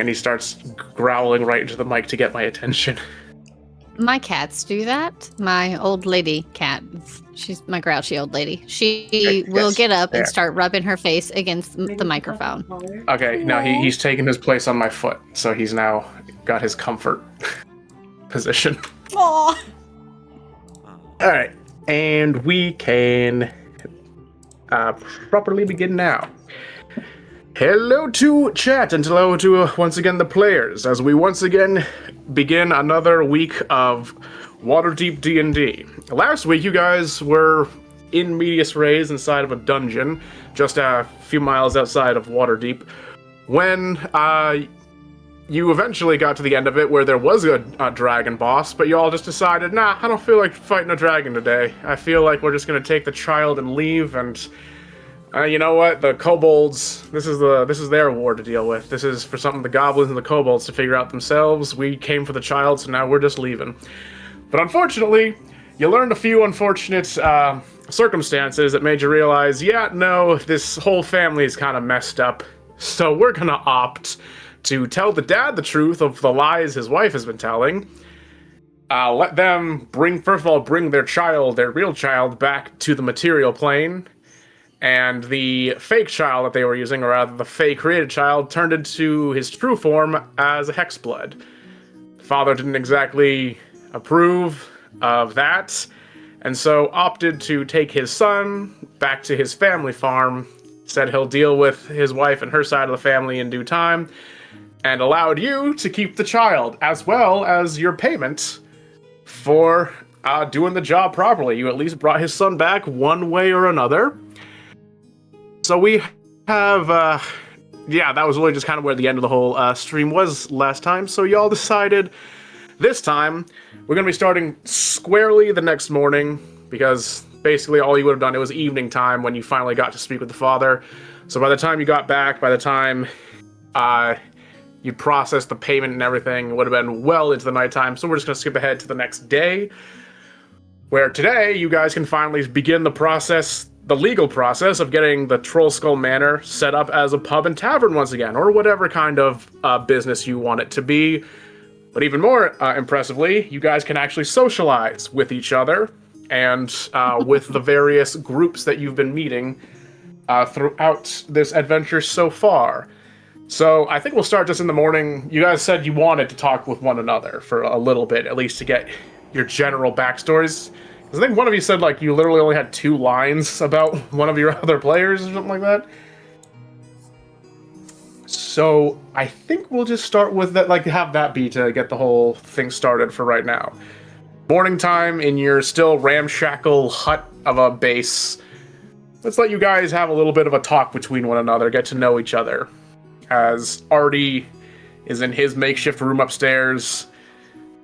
and he starts growling right into the mic to get my attention. My cats do that. My old lady cat, she's my grouchy old lady. She will get up and start rubbing her face against the microphone. Okay, now he's taken his place on my foot, so he's now got his comfort position. Aww. Alright, and we can properly begin now. Hello to chat, and hello to once again the players, as we once again begin another week of Waterdeep D&D. Last week you guys were in medias res inside of a dungeon, just a few miles outside of Waterdeep, when you eventually got to the end of it where there was a dragon boss, but you all just decided, nah, I don't feel like fighting a dragon today. I feel like we're just going to take the child and leave, and you know what? The kobolds, this is their war to deal with. This is for something the goblins and the kobolds to figure out themselves. We came for the child, so now we're just leaving. But unfortunately, you learned a few unfortunate circumstances that made you realize, yeah, no, this whole family is kind of messed up. So we're gonna opt to tell the dad the truth of the lies his wife has been telling. Let them first of all, bring their child, their real child, back to the material plane. And the fake child that they were using, or rather the fake created child, turned into his true form as a hexblood. Father didn't exactly approve of that, and so opted to take his son back to his family farm, said he'll deal with his wife and her side of the family in due time, and allowed you to keep the child, as well as your payment for doing the job properly. You at least brought his son back one way or another. So we have, yeah, that was really just kind of where the end of the whole stream was last time. So y'all decided this time we're going to be starting squarely the next morning, because basically all you would have done, it was evening time when you finally got to speak with the father. So by the time you got back, by the time you processed the payment and everything, it would have been well into the nighttime. So we're just going to skip ahead to the next day, where today you guys can finally begin the legal process of getting the Trollskull Manor set up as a pub and tavern once again, or whatever kind of business you want it to be. But even more impressively, you guys can actually socialize with each other and with the various groups that you've been meeting throughout this adventure so far. So I think we'll start just in the morning. You guys said you wanted to talk with one another for a little bit, at least to get your general backstories. I think one of you said, like, you literally only had 2 lines about one of your other players or something like that. So I think we'll just start with that, like, have that be to get the whole thing started for right now. Morning time in your still ramshackle hut of a base. Let's let you guys have a little bit of a talk between one another, get to know each other. As Artie is in his makeshift room upstairs,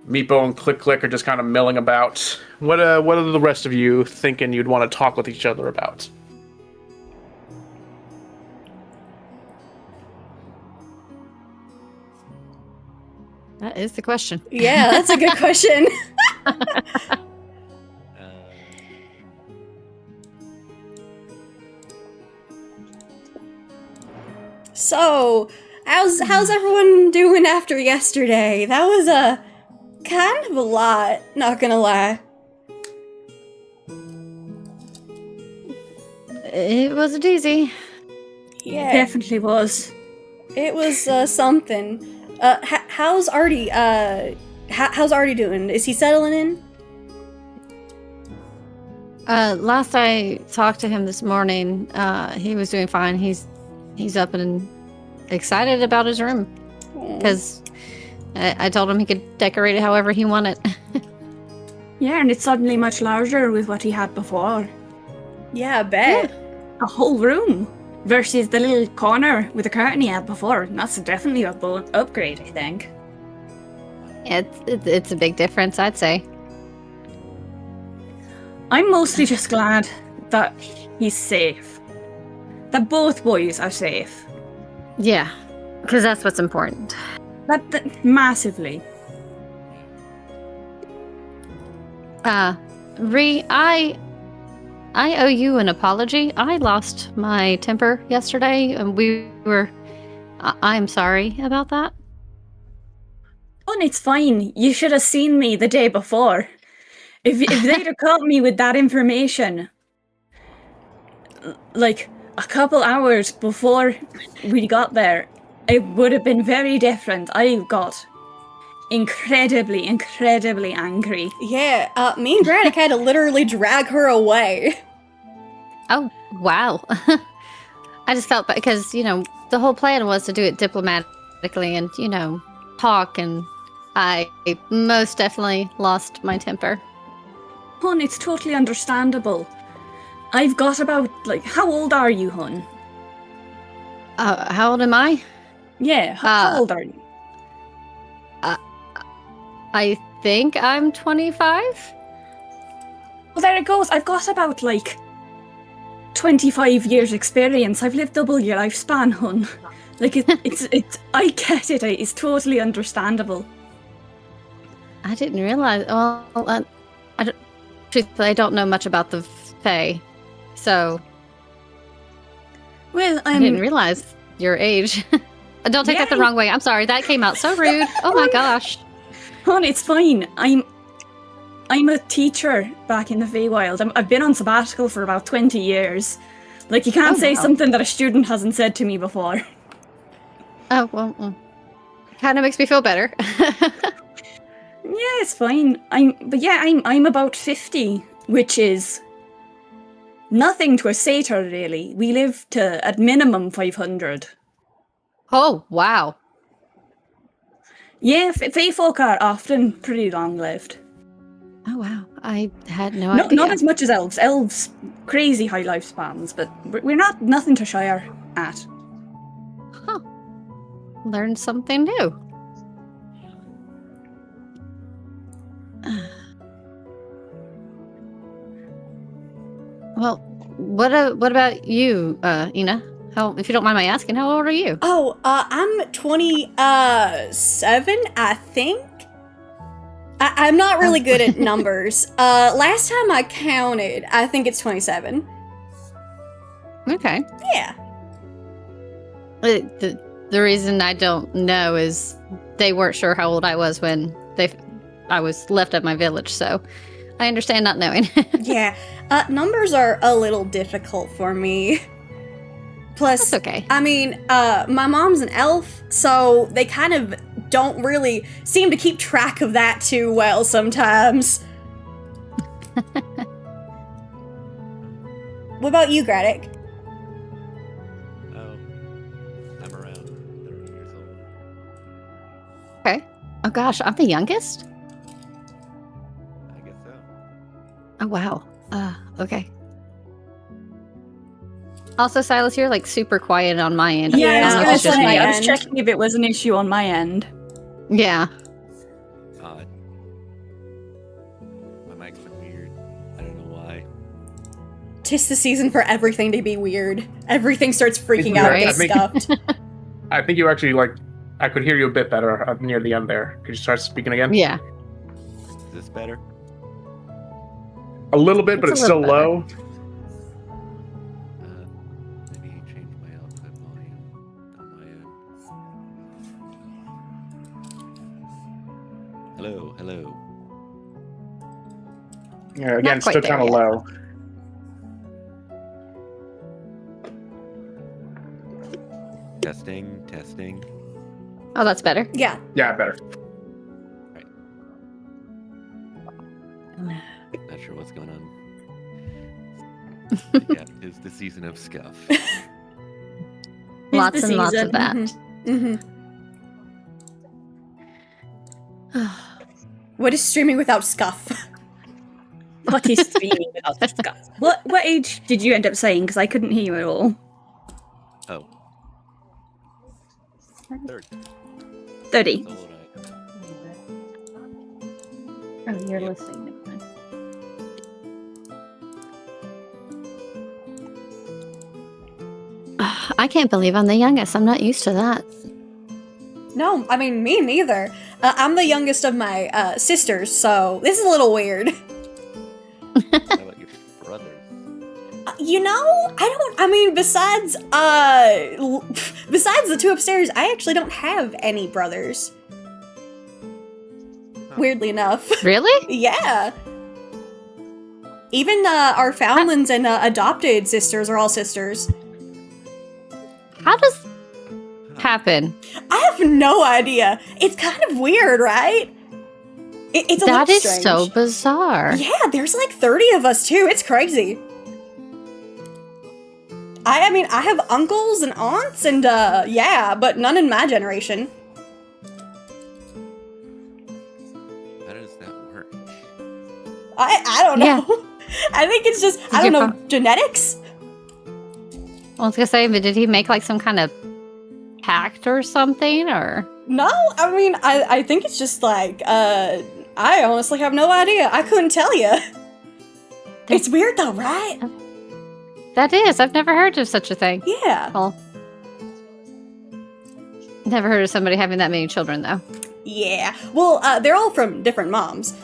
Meepo and Click Click are just kind of milling about. What are the rest of you thinking you'd want to talk with each other about? That is the question. Yeah, that's a good question. So, how's everyone doing after yesterday? That was a kind of a lot, not gonna lie. It was a doozy. Yeah, It definitely was. it was something. How's Artie? How's Artie doing? Is he settling in? Last I talked to him this morning, he was doing fine. He's up and excited about his room, because I told him he could decorate it however he wanted. Yeah, and it's suddenly much larger with what he had before. Yeah, I bet. Yeah. A whole room versus the little corner with the curtain he had before. That's definitely a upgrade, I think. It's a big difference, I'd say. I'm mostly just glad that he's safe. That both boys are safe. Yeah, because that's what's important. That massively. Ree, I owe you an apology. I lost my temper yesterday, and I'm sorry about that. And it's fine. You should have seen me the day before. If they'd have caught me with that information, like a couple hours before we got there, it would have been very different. I got incredibly, incredibly angry. Yeah, me and Braddock had to literally drag her away. Oh, wow. I just felt because, you know, the whole plan was to do it diplomatically and, you know, talk, and I most definitely lost my temper. Hun, it's totally understandable. I've got about, like, how old are you, Hun? How old am I? Yeah, how old are you? I think I'm 25. Well, there it goes. I've got about, like, 25 years experience. I've lived double your lifespan, Hun. Like, it's I get it. It's totally understandable. I didn't realize. Well, truthfully, I don't know much about the Fae, so Well, I didn't realize your age. Don't take that the wrong way. I'm sorry. That came out so rude. Oh my gosh. Hon, it's fine. I'm a teacher back in the Feywild. I've been on sabbatical for about 20 years. Like, you can't say something that a student hasn't said to me before. Oh, well, kind of makes me feel better. Yeah, it's fine. I'm about 50, which is nothing to a satyr, really. We live to, at minimum, 500. Oh, wow. Yeah, Fey folk are often pretty long-lived. Oh, wow. I had no idea. Not as much as elves. Elves, crazy high lifespans, but we're nothing to shire at. Huh. Learned something new. Well, what about you, Ina? If you don't mind my asking, how old are you? Oh, I'm 27, I think. I'm not really good at numbers. Last time I counted, I think it's 27. Okay. Yeah. The reason I don't know is they weren't sure how old I was when I was left at my village, so I understand not knowing. Yeah. Numbers are a little difficult for me. Plus, That's okay. I mean, my mom's an elf, so they kind of don't really seem to keep track of that too well sometimes. What about you, Graddick? Oh, I'm around 30 years old. Okay. Oh gosh, I'm the youngest? I guess so. Oh wow. Okay. Also, Silas, you're like super quiet on my end. Yeah, I don't know if it's just me. I was checking if it was an issue on my end. Yeah. Odd. My mic's been weird. I don't know why. 'Tis the season for everything to be weird. Everything starts freaking out and Right. get stuffed. I think you actually, I could hear you a bit better near the end there. Could you start speaking again? Yeah. Is this better? A little bit, but It's it's a still little low. Maybe change my output volume on my end. Hello, hello. Yeah, again, quite still there kind of yet. low. Testing, testing. Oh, that's better. Yeah. Yeah, better. Not sure what's going on. Yeah, it's the season of scuff. Lots the and lots season. of that. Mm-hmm. What is streaming without scuff? What is streaming without this guy? What age did you end up saying? Because I couldn't hear you at all. Oh. Third. 30. That's all Oh, you're Yep. listening. I can't believe I'm the youngest. I'm not used to that. No, I mean, me neither. I'm the youngest of my sisters, so this is a little weird. How about your brothers? Besides the two upstairs, I actually don't have any brothers. weirdly enough. Really? Yeah. Even our foundlings and adopted sisters are all sisters. How does happen? I have no idea. It's kind of weird, right? It's a That little is strange. so bizarre. Yeah, there's like 30 of us too. It's crazy. I mean, I have uncles and aunts and yeah, but none in my generation. How does that work? I don't know. Yeah. I think it's just, I don't know, genetics? I was gonna say, but did he make like some kind of pact or something, or? No, I mean, I think it's just like, I honestly have no idea. I couldn't tell you. It's weird though, right? That is. I've never heard of such a thing. Yeah. Well, never heard of somebody having that many children, though. Yeah. Well, they're all from different moms.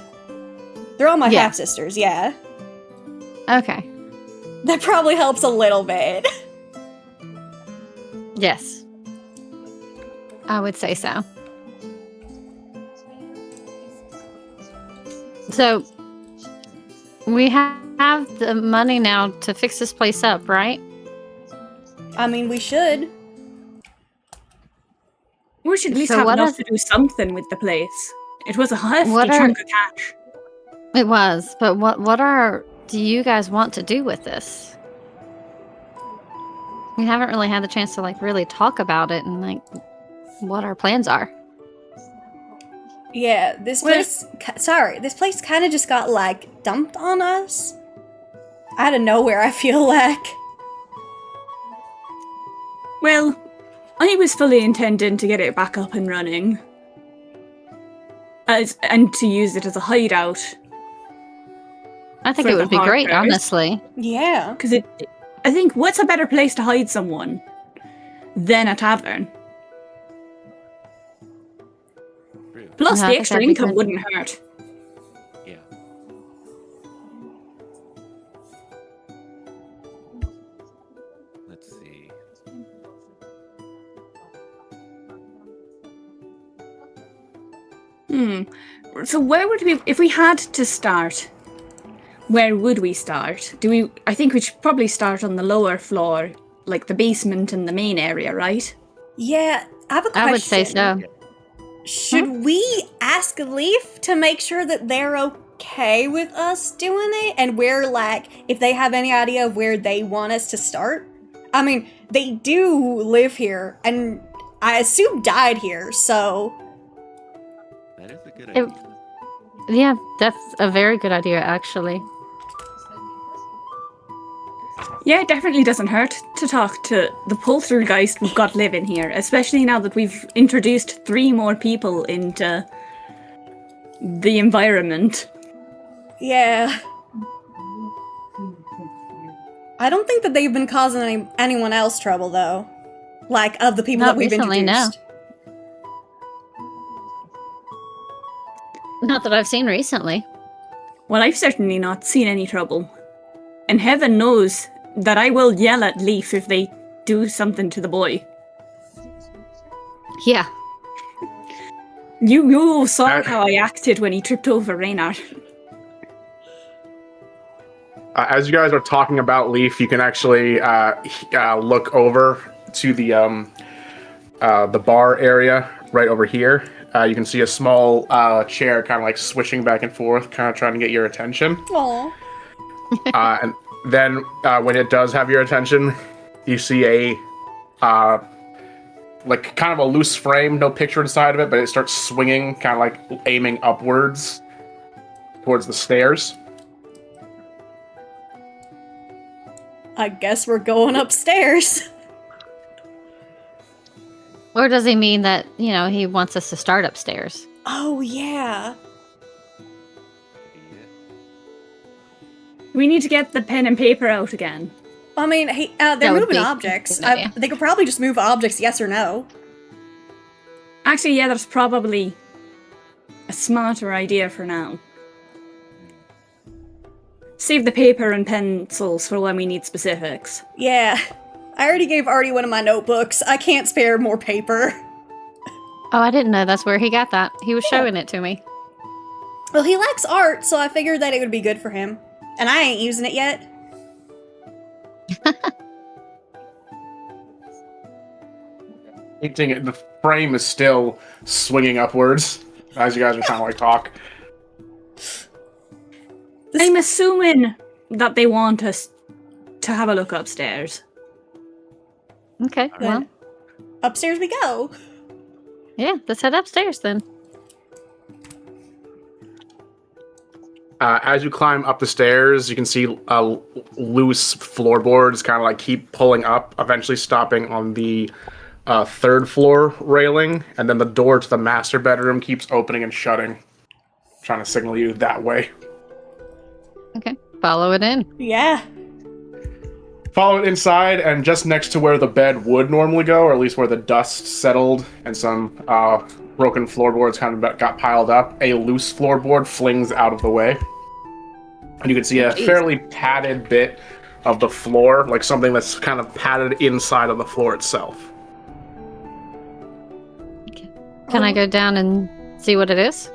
They're all my Yeah. half-sisters, yeah. Okay. That probably helps a little bit. Yes. I would say so. So, we have the money now to fix this place up, right? I mean, we should. We should at least So have what enough is- to do something with the place. It was a hefty What are- chunk of cash. It was, but what do you guys want to do with this? We haven't really had the chance to like really talk about it and like what our plans are. Yeah, this place, this place kind of just got, like, dumped on us. Out of nowhere, I feel like. Well, I was fully intending to get it back up and running. And to use it as a hideout. I think For it the would be great, hardwares. honestly. Yeah. Because I think, what's a better place to hide someone than a tavern? True. Plus, Yeah, I the think extra that'd be income good. wouldn't hurt. Yeah. Let's see. So where would we, if we had to start, where would we start? I think we should probably start on the lower floor, like the basement and the main area, right? Yeah, I have a question. I would say so. Should we ask Leaf to make sure that they're okay with us doing it? And we're like, if they have any idea of where they want us to start? I mean, they do live here, and I assume died here, so... That is a good It- idea. Yeah, that's a very good idea, actually. Yeah, it definitely doesn't hurt to talk to the poltergeist we've got living here, especially now that we've introduced 3 more people into the environment. Yeah. I don't think that they've been causing anyone else trouble, though. Like, of the people Not that we've recently, no. introduced. Not that I've seen recently. Well, I've certainly not seen any trouble. And heaven knows that I will yell at Leaf if they do something to the boy. Yeah. You saw how I acted when he tripped over Reynard. As you guys are talking about Leaf, you can actually look over to the bar area right over here. You can see a small chair kind of like swishing back and forth, kind of trying to get your attention. Aw. And then when it does have your attention, you see a like kind of a loose frame, no picture inside of it, but it starts swinging, kind of like aiming upwards towards the stairs. I guess we're going upstairs. Or does he mean that, you know, he wants us to start upstairs? Oh, yeah. Yeah. We need to get the pen and paper out again. I mean, hey, That they're would moving be objects. a good idea. They could probably just move objects, yes or no. Actually, yeah, that's probably a smarter idea for now. Save the paper and pencils for when we need specifics. Yeah. I already gave Artie one of my notebooks. I can't spare more paper. Oh, I didn't know that's where he got that. He was showing it to me. Well, he likes art, so I figured that it would be good for him. And I ain't using it yet. Painting it, the frame is still swinging upwards as you guys are trying to like talk. I'm assuming that they want us to have a look upstairs. Okay, well, Then upstairs we go. yeah, let's head upstairs then. As you climb up the stairs, you can see loose floorboards kind of like keep pulling up, eventually stopping on the third floor railing, and then the door to the master bedroom keeps opening and shutting, trying to signal you that way. Okay, follow it in. Yeah. Follow it inside, and just next to where the bed would normally go, or at least where the dust settled and some broken floorboards kind of got piled up, a loose floorboard flings out of the way. And you can see a fairly padded bit of the floor, like something that's kind of padded inside of the floor itself. Can I go down and see what it is?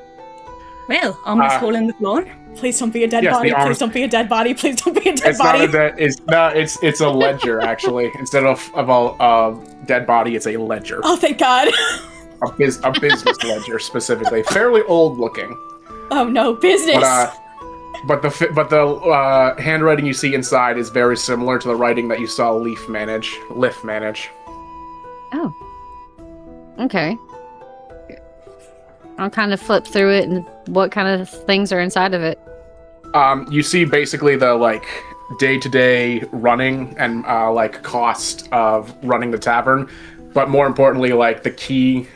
Well, ominous hole in the floor. Please don't be a dead Yes, body. the Please arms- don't be a dead body. Please don't be a dead It's body. not a dead. It's a ledger actually. Instead of a dead body, it's a ledger. Oh, thank God. A business ledger specifically, fairly old looking. Oh no, business. But the handwriting you see inside is very similar to the writing that you saw Lif manage. Oh. Okay. I'll kind of flip through it and what kind of things are inside of it. You see basically the like day-to-day running and like cost of running the tavern, but more importantly, like the key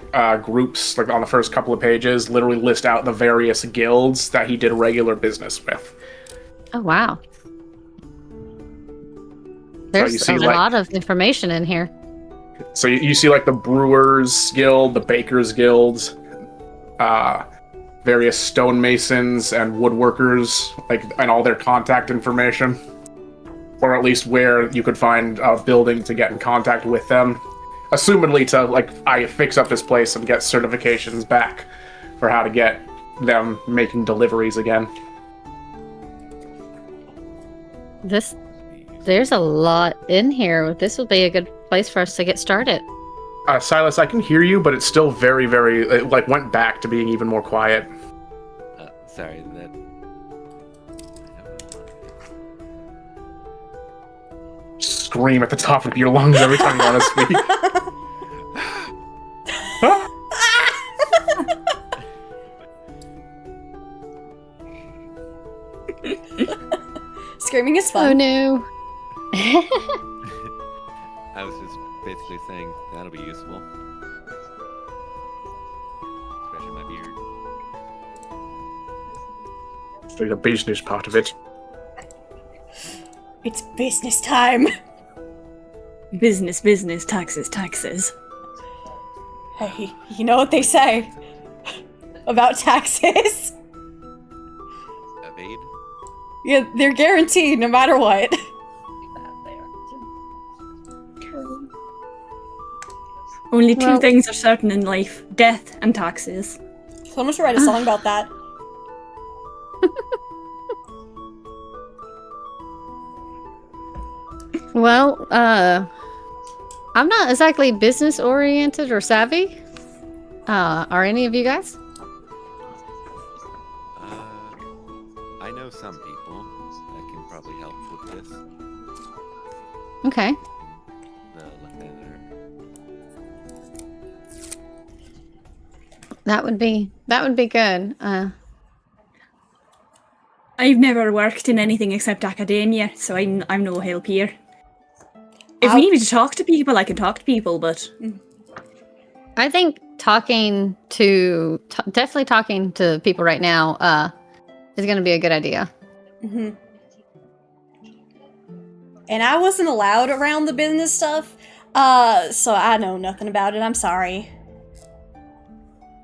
groups, like on the first couple of pages, literally list out the various guilds that he did regular business with. Oh, wow. There's you see, a like- lot of information in here. So you see like the Brewers Guild, the Bakers Guild, various stonemasons and woodworkers, like, and all their contact information, or at least where you could find a building to get in contact with them, assumedly to like fix up this place and get certifications back for how to get them making deliveries again. There's a lot in here. This would be a good place for us to get started. Silas, I can hear you, but it's still very, very, it like went back to being even more quiet. Sorry, that. Scream at the top of your lungs every time you want to speak. Screaming is Oh fun. no. I was just basically saying that'll be useful. Scratching my beard. There's a business part of it. It's business time. Business, business, taxes, taxes. Hey, you know what they say about taxes? Evade? Yeah, they're guaranteed no matter what. Only two Well- things are certain in life: death and taxes. Someone should write a song about that. Well, I'm not exactly business oriented or savvy. Are any of you guys? I know some people that can probably help with this. Okay. Look at That would be good. I've never worked in anything except academia, so I'm no help here. If I'll- we need me to talk to people, I can talk to people, but I think definitely talking to people right now is going to be a good idea. hmm And I wasn't allowed around the business stuff, so I know nothing about it. I'm sorry.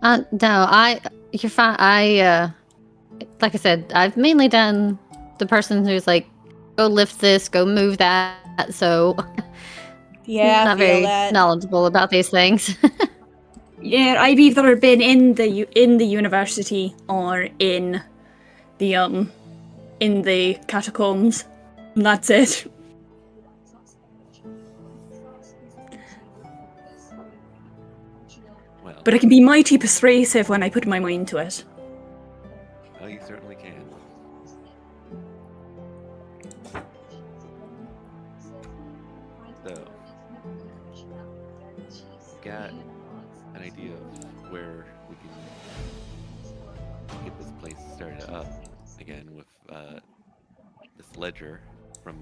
No, you're fine. Like I said, I've mainly done the person who's like, go lift this, go move that. So Yeah, I not feel very that. knowledgeable about these things. Yeah, I've either been in the university or in the catacombs. And that's it. Well, But I can be mighty persuasive when I put my mind to it. well, you certainly can. So, got an idea of where we can get this place started up again with this ledger from,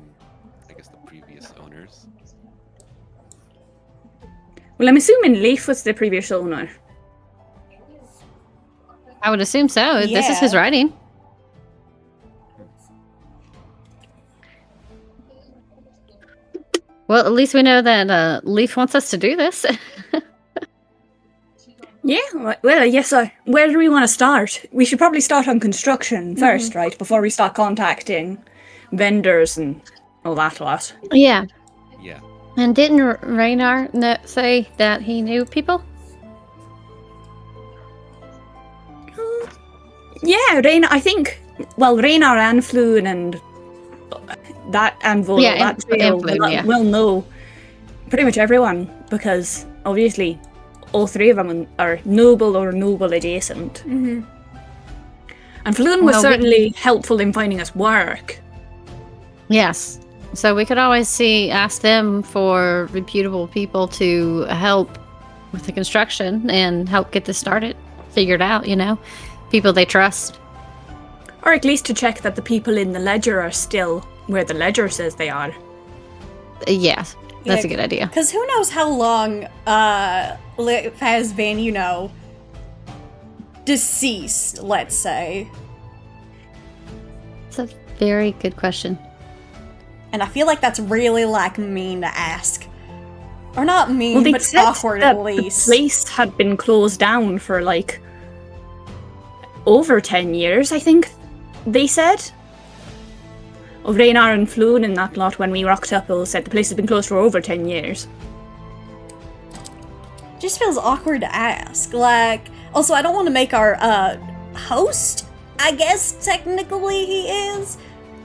I guess, the previous owners. Well, I'm assuming Leif was the previous owner. I would assume so. This is his Yeah. writing. Well, at least we know that Leaf wants us to do this. Yeah, well, yes, where do we want to start? We should probably start on construction first, right? Before we start contacting vendors and all that lot. Yeah. Yeah. And didn't Raynar say that he knew people? Yeah, I think, Raynar and Floon and Volo, Yeah, that and trio Floon, yeah. will know pretty much everyone, because obviously all three of them are noble or noble adjacent. Mm-hmm. And Floon was Well, certainly helpful in finding us work. Yes. So we could always ask them for reputable people to help with the construction and help get this started, figured out, people they trust. Or at least to check that the people in the ledger are still where the ledger says they are. Yes, that's Yeah, a good idea. Because who knows how long Liv has been, deceased, let's say. It's a very good question. And I feel like that's really, mean to ask. Or not mean, Well, they but said awkward that at least. the place had been closed down for, over 10 years, I think they said. Of Raynar and Floon and that lot, when we rocked up, all said the place has been closed for over 10 years. Just feels awkward to ask. Also, I don't want to make our, host, I guess technically he is.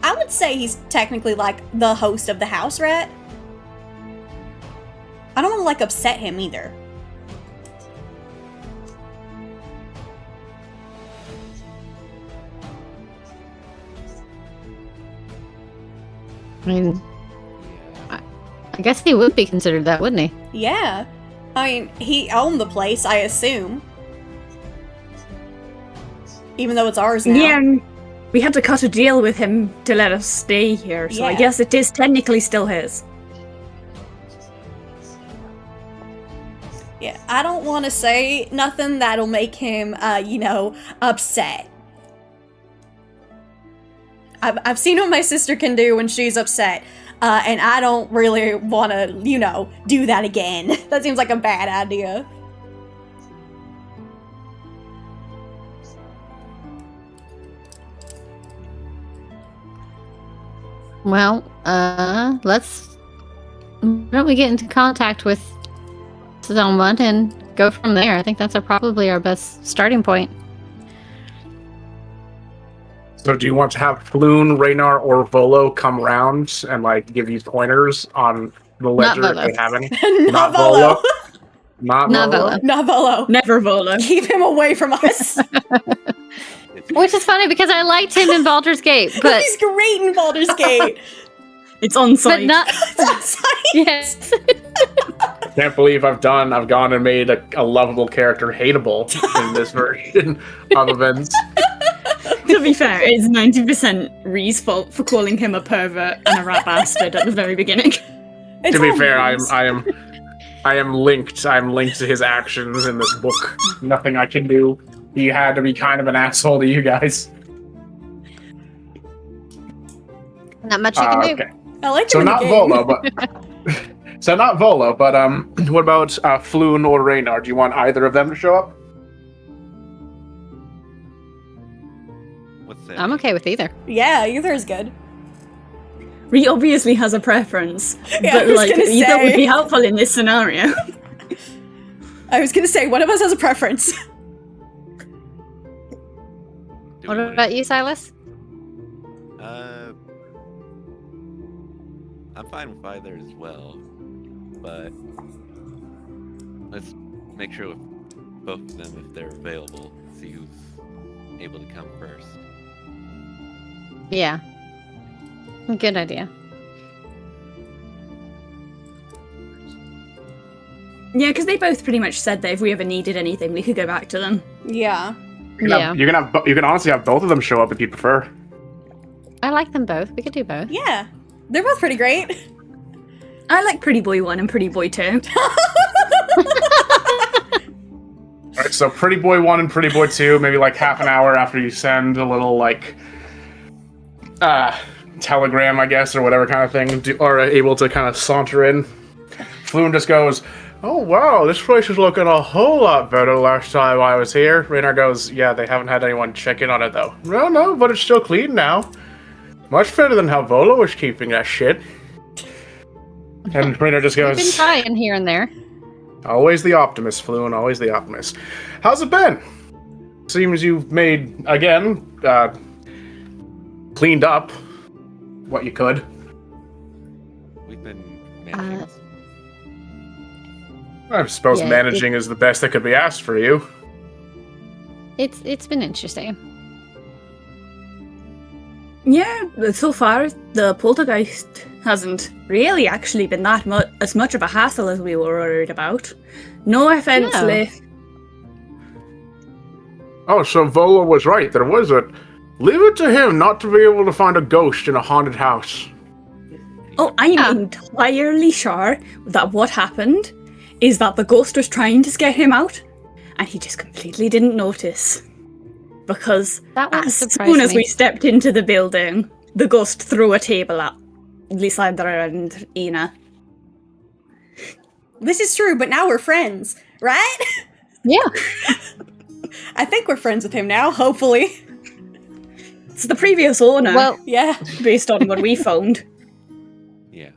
I would say he's technically, the host of the house, right? I don't want to, upset him either. I mean, I guess he would be considered that, wouldn't he? Yeah. I mean, he owned the place, I assume. Even though it's ours now. Yeah, and we had to cut a deal with him to let us stay here, so I Yeah. guess it is technically still his. Yeah, I don't want to say nothing that'll make him, upset. I've seen what my sister can do when she's upset, and I don't really want to, do that again. That seems like a bad idea. Well, why don't we get into contact with someone and go from there? I think that's probably our best starting point. So do you want to have Floon, Raynar, or Volo come round and give you pointers on the ledger if Volo. they have any? Not Volo. Not Not Volo. Volo. Not Volo. Never Volo. Keep him away from us. Which is funny because I liked him in Baldur's Gate, but He's great in Baldur's Gate. It's on site. but not. That's Yes. Can't believe I've gone and made a lovable character hateable in this version of events. To be fair, it's 90% Ree's fault for calling him a pervert and a rat bastard at the very beginning. It's To be all fair, memes. I am linked. I'm linked to his actions in this book. Nothing I can do. He had to be kind of an asshole to you guys. Not much you can do. Okay. I like him So in the not game. Volo, but what about Floon or Raynar? Do you want either of them to show up? What's that? I'm okay with either. Yeah, either is good. Ree obviously has a preference, Yeah, I but was gonna either would say. be helpful in this scenario. I was gonna say, one of us has a preference. Do What we wanna- about you, Silas? I'm fine with either as well, but let's make sure with both of them, if they're available, see who's able to come first. Yeah. Good idea. Yeah, because they both pretty much said that if we ever needed anything, we could go back to them. Yeah. You Yeah. can honestly have both of them show up if you prefer. I like them both. We could do both. Yeah. They're both pretty great. I like Pretty Boy 1 and Pretty Boy 2. All right, so Pretty Boy 1 and Pretty Boy 2, maybe like half an hour after you send a little like telegram, I guess, or whatever kind of thing, are able to kind of saunter in. Floon just goes, "Oh wow, this place is looking a whole lot better last time I was here." Raynor goes, "Yeah, they haven't had anyone check in on it though." No, but it's still clean now. Much better than how Volo was keeping that shit. And Raynor just We've been goes, trying here and there. "Always the optimist, Floon, always the optimist. How's it been? Seems you've made, again, cleaned up what you could." We've been managing. I suppose Yeah, managing is the best that could be asked for you. It's been interesting. Yeah, but so far, the poltergeist hasn't really actually been that as much of a hassle as we were worried about. No offense, No. Leif. Oh, so Volo was right. There was a... Leave it to him not to be able to find a ghost in a haunted house. Oh, I'm Yeah. entirely sure that what happened is that the ghost was trying to scare him out, and he just completely didn't notice. Because That wouldn't as surprise soon as me. we stepped into the building, the ghost threw a table at Lysandra and Ina. This is true, but now we're friends, right? Yeah. I think we're friends with him now, hopefully. It's the previous owner, Well, Yeah. based on what we found. Yeah.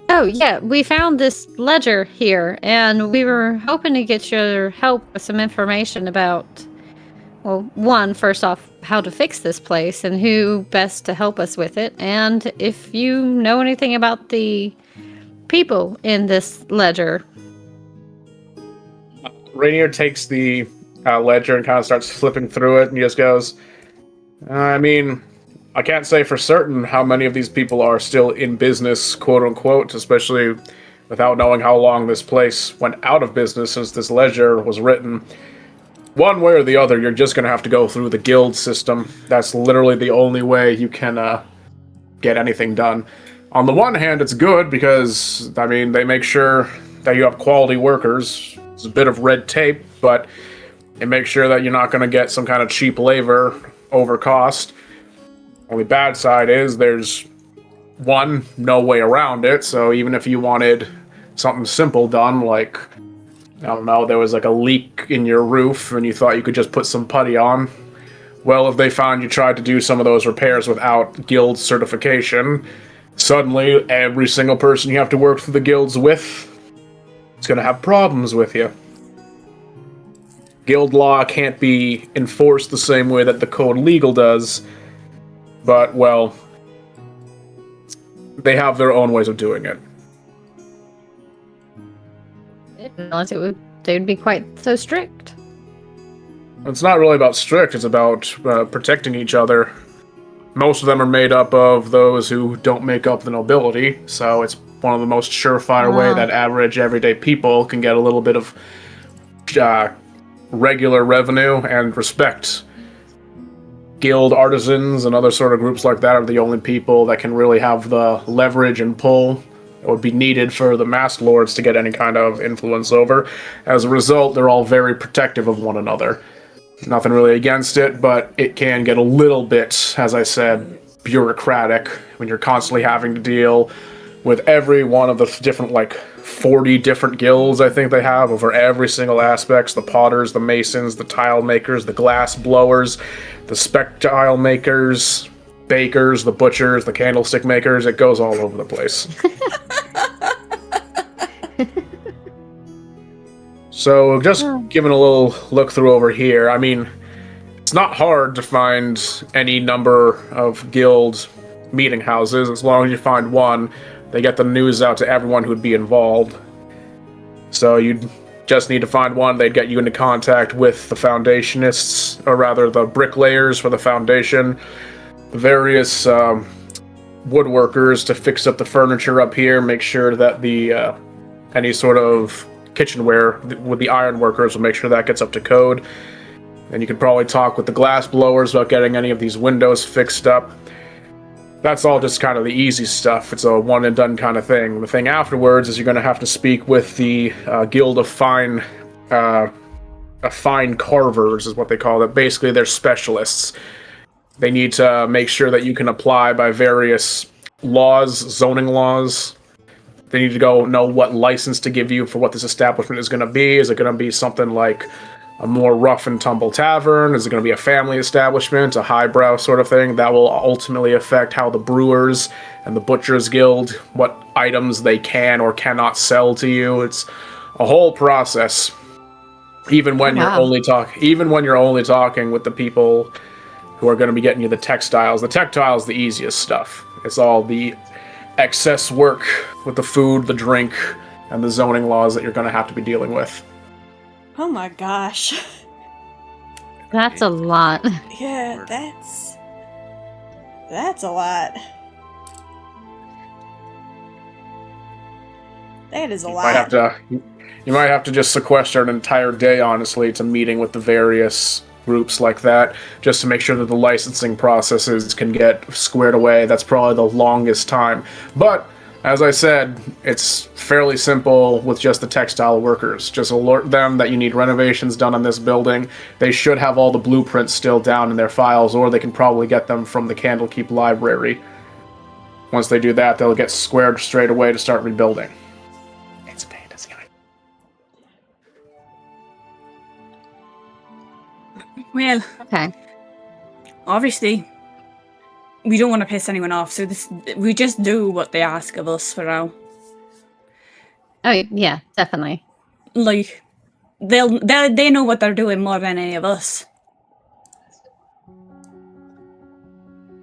oh yeah, we found this ledger here, and we were hoping to get your help with some information about, well, one, first off, how to fix this place and who best to help us with it, and if you know anything about the people in this ledger. Rainier takes the ledger and kind of starts flipping through it, and he just goes, I mean, I can't say for certain how many of these people are still in business, quote-unquote, especially without knowing how long this place went out of business since this ledger was written. One way or the other, you're just going to have to go through the guild system. That's literally the only way you can get anything done. On the one hand, it's good because, I mean, they make sure that you have quality workers. It's a bit of red tape, but it makes sure that you're not going to get some kind of cheap labor over cost. Only bad side is there's, one, no way around it, so even if you wanted something simple done, like, I don't know, there was like a leak in your roof and you thought you could just put some putty on, well, if they found you tried to do some of those repairs without guild certification, suddenly every single person you have to work through the guilds with is going to have problems with you. Guild law can't be enforced the same way that the code legal does, but, well, they have their own ways of doing it. I didn't realize they would be quite so strict. It's not really about strict, it's about protecting each other. Most of them are made up of those who don't make up the nobility, so it's one of the most surefire way that average everyday people can get a little bit of regular revenue and respect. Guild artisans and other sort of groups like that are the only people that can really have the leverage and pull that would be needed for the mask lords to get any kind of influence over. As a result, they're all very protective of one another. Nothing really against it, but it can get a little bit, as I said, bureaucratic when you're constantly having to deal with every one of the different, 40 different guilds I think they have over every single aspect. The potters, the masons, the tile makers, the glass blowers, the spectile makers, bakers, the butchers, the candlestick makers. It goes all over the place. So just giving a little look through over here. I mean, it's not hard to find any number of guild meeting houses. As long as you find one, they get the news out to everyone who'd be involved. So you'd just need to find one. They'd get you into contact with the foundationists, or rather the bricklayers for the foundation, various woodworkers to fix up the furniture up here, make sure that the any sort of kitchenware with the iron workers will make sure that gets up to code. And you could probably talk with the glass blowers about getting any of these windows fixed up. That's all just kind of the easy stuff. It's a one and done kind of thing. The thing afterwards is you're going to have to speak with the Guild of Fine Carvers, is what they call it. Basically, they're specialists. They need to make sure that you can apply by various laws, zoning laws. They need to go know what license to give you for what this establishment is going to be. Is it going to be something like a more rough and tumble tavern? Is it going to be a family establishment, a highbrow sort of thing? That will ultimately affect how the brewers and the butchers guild, what items they can or cannot sell to you. It's a whole process. Even when you're only talking with the people who are going to be getting you the textiles. The textiles is the easiest stuff. It's all the excess work with the food, the drink, and the zoning laws that you're going to have to be dealing with. Oh my gosh. That's a lot. Yeah, that's a lot. That is a lot. You might have to just sequester an entire day, honestly, to meeting with the various groups like that, just to make sure that the licensing processes can get squared away. That's probably the longest time. But as I said, it's fairly simple with just the textile workers. Just alert them that you need renovations done on this building. They should have all the blueprints still down in their files, or they can probably get them from the Candlekeep library. Once they do that, they'll get squared straight away to start rebuilding. It's a fantasy. Well, Okay. obviously, we don't want to piss anyone off, so we just do what they ask of us for now. Oh, yeah, definitely. Like, they know what they're doing more than any of us.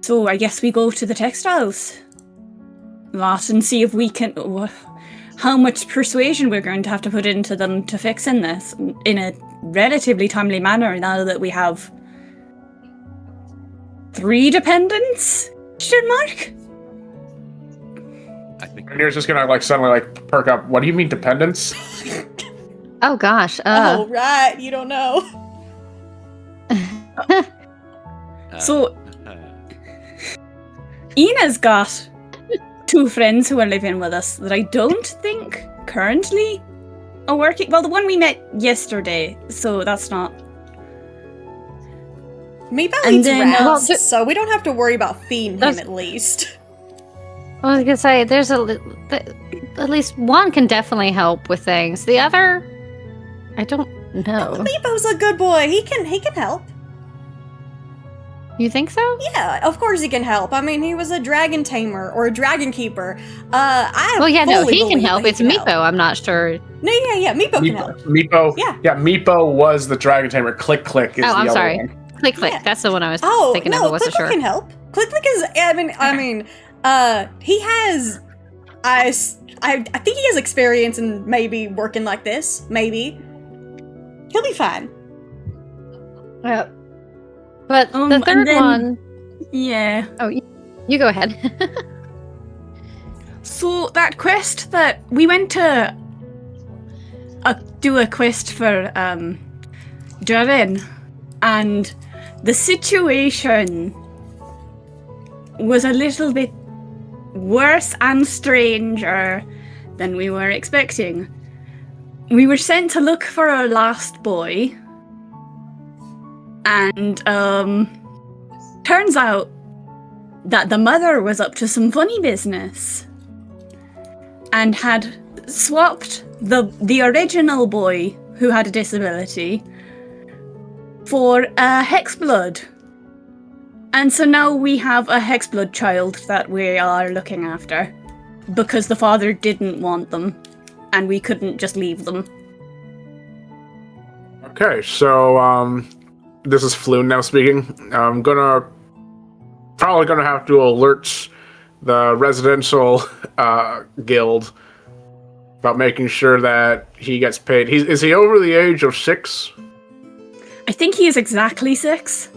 So I guess we go to the textiles lot and see if we can... how much persuasion we're going to have to put into them to fixing this in a relatively timely manner now that we have 3 dependents? Question mark? I think And you're just gonna suddenly perk up. What do you mean dependence? Oh, gosh. Oh, right. You don't know. So, Ina's got 2 friends who are living with us that I don't think currently are working. Well, the one we met yesterday, so that's not. Meatball And eats then, rats, so we don't have to worry about feeding him at least. I was gonna say, there's at least one can definitely help with things. The other, I don't know. Meatball's a good boy. He can help. You think so? Yeah, of course he can help. I mean, he was a dragon tamer or a dragon keeper. Well, yeah, no, he can help. It's Meepo. I'm not sure. No, yeah, Meepo can help. Meepo. Yeah. Meepo was the dragon tamer. Click Click is the I'm other sorry. one. Click, click. Yeah. That's the one I was Oh, thinking no, of. I wasn't Click sure. can help. Click is. I mean, he has. I think he has experience in maybe working like this. Maybe he'll be fine. Yeah. But the and third then- one. Yeah. Oh, you go ahead. So that quest that we went to do a quest for Durin, and the situation was a little bit worse and stranger than we were expecting. We were sent to look for our last boy, and turns out that the mother was up to some funny business and had swapped the original boy who had a disability for a hexblood. And so now we have a hexblood child that we are looking after because the father didn't want them and we couldn't just leave them. Okay, so this is Floon now speaking. I'm probably gonna have to alert the residential guild about making sure that he gets paid. Is he over the age of 6? I think he is exactly 6.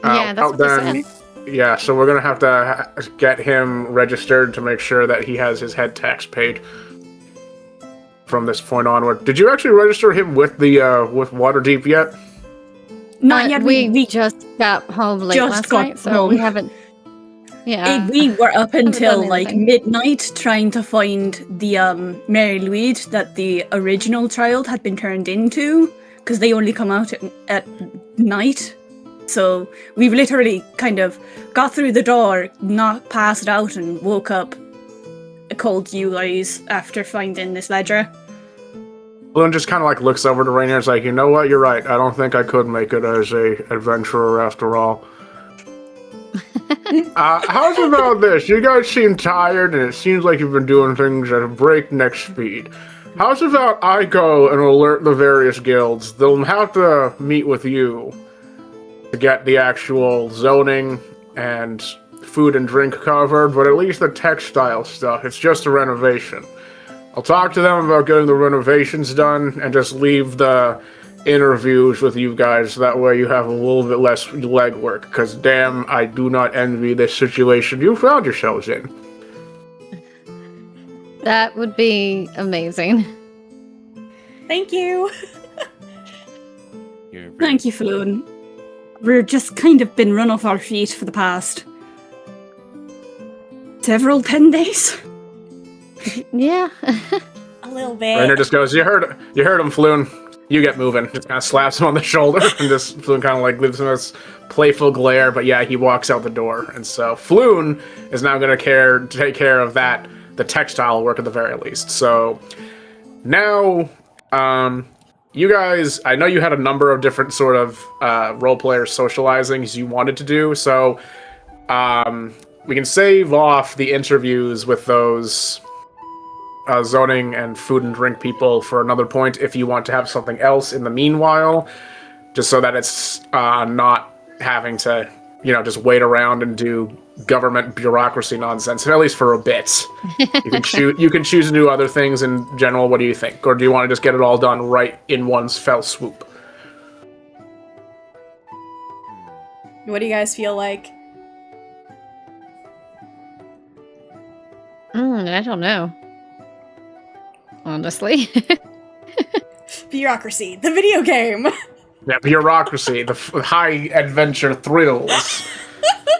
Yeah, that's what they said. Yeah, so we're gonna have to get him registered to make sure that he has his head tax paid from this point onward. Did you actually register him with the with Waterdeep yet? Not yet. We just got home late last night, so we haven't. Yeah, we were up until done like anything. midnight trying to find the Mary Louise that the original child had been turned into, because they only come out at night. So we've literally kind of got through the door, not passed out, and woke up, called you guys after finding this ledger. Balloon just kind of like looks over to Rainier and is like, you know what, you're right. I don't think I could make it as a adventurer after all. How's about this? You guys seem tired and it seems like you've been doing things at a breakneck speed. How's about I go and alert the various guilds? They'll have to meet with you to get the actual zoning and food and drink covered, but at least the textile stuff, it's just a renovation. I'll talk to them about getting the renovations done and just leave the interviews with you guys. That way you have a little bit less legwork, because damn, I do not envy this situation you found yourselves in. That would be amazing. Thank you. Thank you, Floon. We're just kind of been run off our feet for the past several 10 days. Yeah. A little bit. Rainer just goes, you heard him, Floon. You get moving. Just kind of slaps him on the shoulder, and just Floon kind of like gives him this playful glare, but yeah, he walks out the door. And so Floon is now going to take care of that, the textile work at the very least. So now, you guys, I know you had a number of different sort of role player socializings you wanted to do, so we can save off the interviews with those zoning and food and drink people for another point if you want to have something else in the meanwhile, just so that it's not having to, just wait around and do government bureaucracy nonsense, at least for a bit. You can choose to do other things in general. What do you think? Or do you want to just get it all done right in one fell swoop? What do you guys feel like? I don't know. Honestly. Bureaucracy, the video game. Yeah, bureaucracy, the high adventure thrills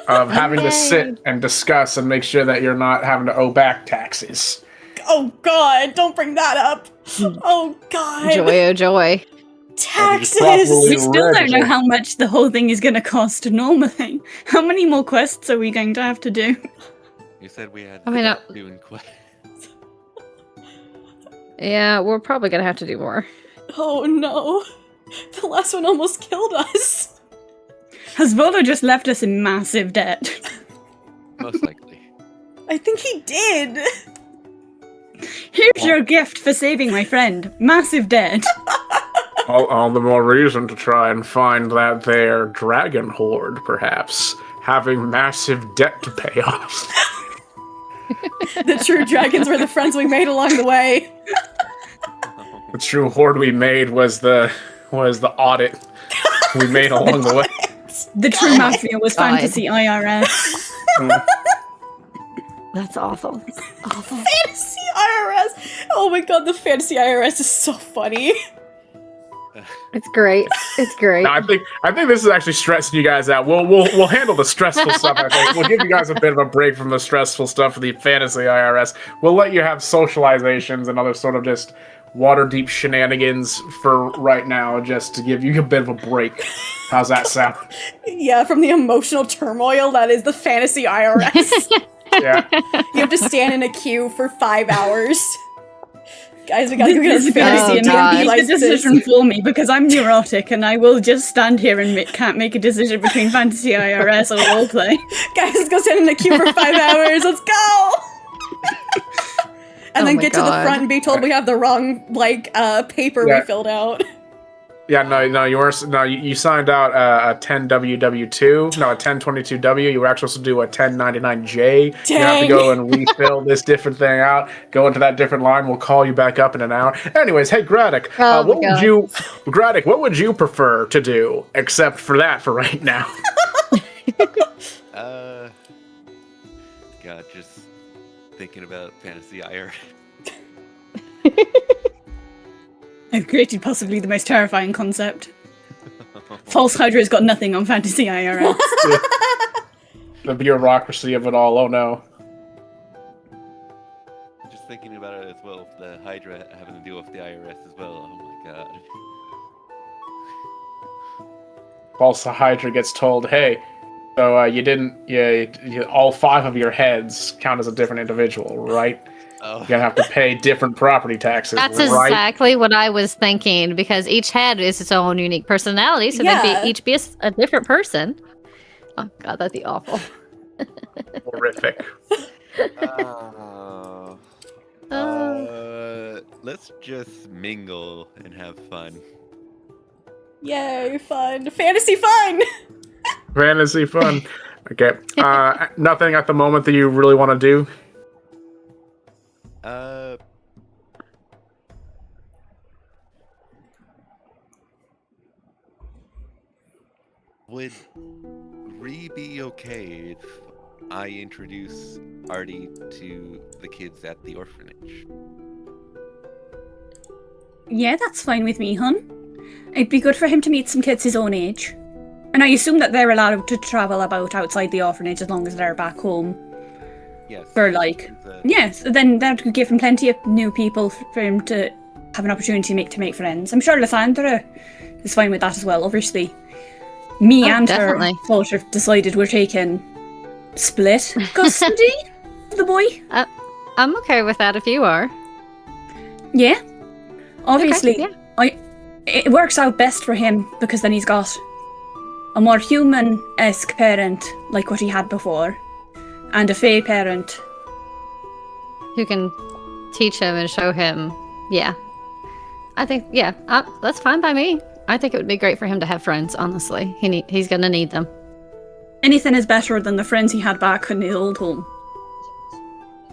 of having to sit and discuss and make sure that you're not having to owe back taxes. Oh god, don't bring that up. Oh god. Joy, oh joy. Taxes! We still don't know how much the whole thing is going to cost normally. How many more quests are we going to have to do? You said we had doing quests. Yeah, we're probably going to have to do more. Oh no. The last one almost killed us. Hasbolo just left us in massive debt. Most likely. I think he did. Here's your gift for saving my friend. Massive debt. All the more reason to try and find that there dragon horde, perhaps, having massive debt to pay off. The true dragons were the friends we made along the way. The true horde we made was the audit we made along the way. The true mafia was fantasy IRS. That's awful. Awful. Fantasy IRS! Oh my god, the fantasy IRS is so funny. It's great. It's great. No, I think this is actually stressing you guys out. We'll handle the stressful stuff. I think we'll give you guys a bit of a break from the stressful stuff for the fantasy IRS. We'll let you have socializations and other sort of just Waterdeep shenanigans for right now, just to give you a bit of a break. How's that sound? Yeah, from the emotional turmoil that is the fantasy IRS. Yeah. You have to stand in a queue for 5 hours. Guys, we gotta go get our fantasy and make a decision for me because I'm neurotic and I will just stand here and can't make a decision between fantasy IRS or roleplay. Guys, let's go stand in a queue for 5 hours. Let's go. And Oh then my get to the God. front and be told we have the wrong, paper we Yeah. filled out. Yeah, no, you weren't. No, you signed out a 10WW2. No, a 1022W. You were actually supposed to do a 1099J. You have to Dang. go and refill this different thing out. Go into that different line. We'll call you back up in an hour. Anyways, hey, Graddock, Oh my God. Graddock, what would you prefer to do except for that for right now? God, just thinking about fantasy IR. I've created possibly the most terrifying concept. False Hydra's got nothing on Fantasy IRL. The bureaucracy of it all. Oh no. Just thinking about it as well, the Hydra having to deal with the IRS as well. Oh my god. False Hydra gets told, hey, so you didn't, all 5 of your heads count as a different individual, right? Oh. You're gonna have to pay different property taxes, That's right? exactly what I was thinking, because each head is its own unique personality, so Yeah. they'd each be a different person. Oh God, that'd be awful. Horrific. Let's just mingle and have fun. Yay, fun. Fantasy fun! Fantasy fun. Okay. Nothing at the moment that you really want to do? Would Ree be okay if I introduce Artie to the kids at the orphanage? Yeah, that's fine with me, hun. It'd be good for him to meet some kids his own age. And I assume that they're allowed to travel about outside the orphanage as long as they're back home. Yes. For like, there's yes, then that could give him plenty of new people for him to have an opportunity to make friends. I'm sure Lysandra is fine with that as well, obviously. Me and definitely. her both have decided we're taking split custody of the boy. I'm okay with that if you are. Yeah. Obviously, Okay, it works out best for him because then he's got a more human-esque parent like what he had before, and a fae parent. Who can teach him and show him. Yeah. I think, that's fine by me. I think it would be great for him to have friends, honestly. He's gonna need them. Anything is better than the friends he had back in his old home.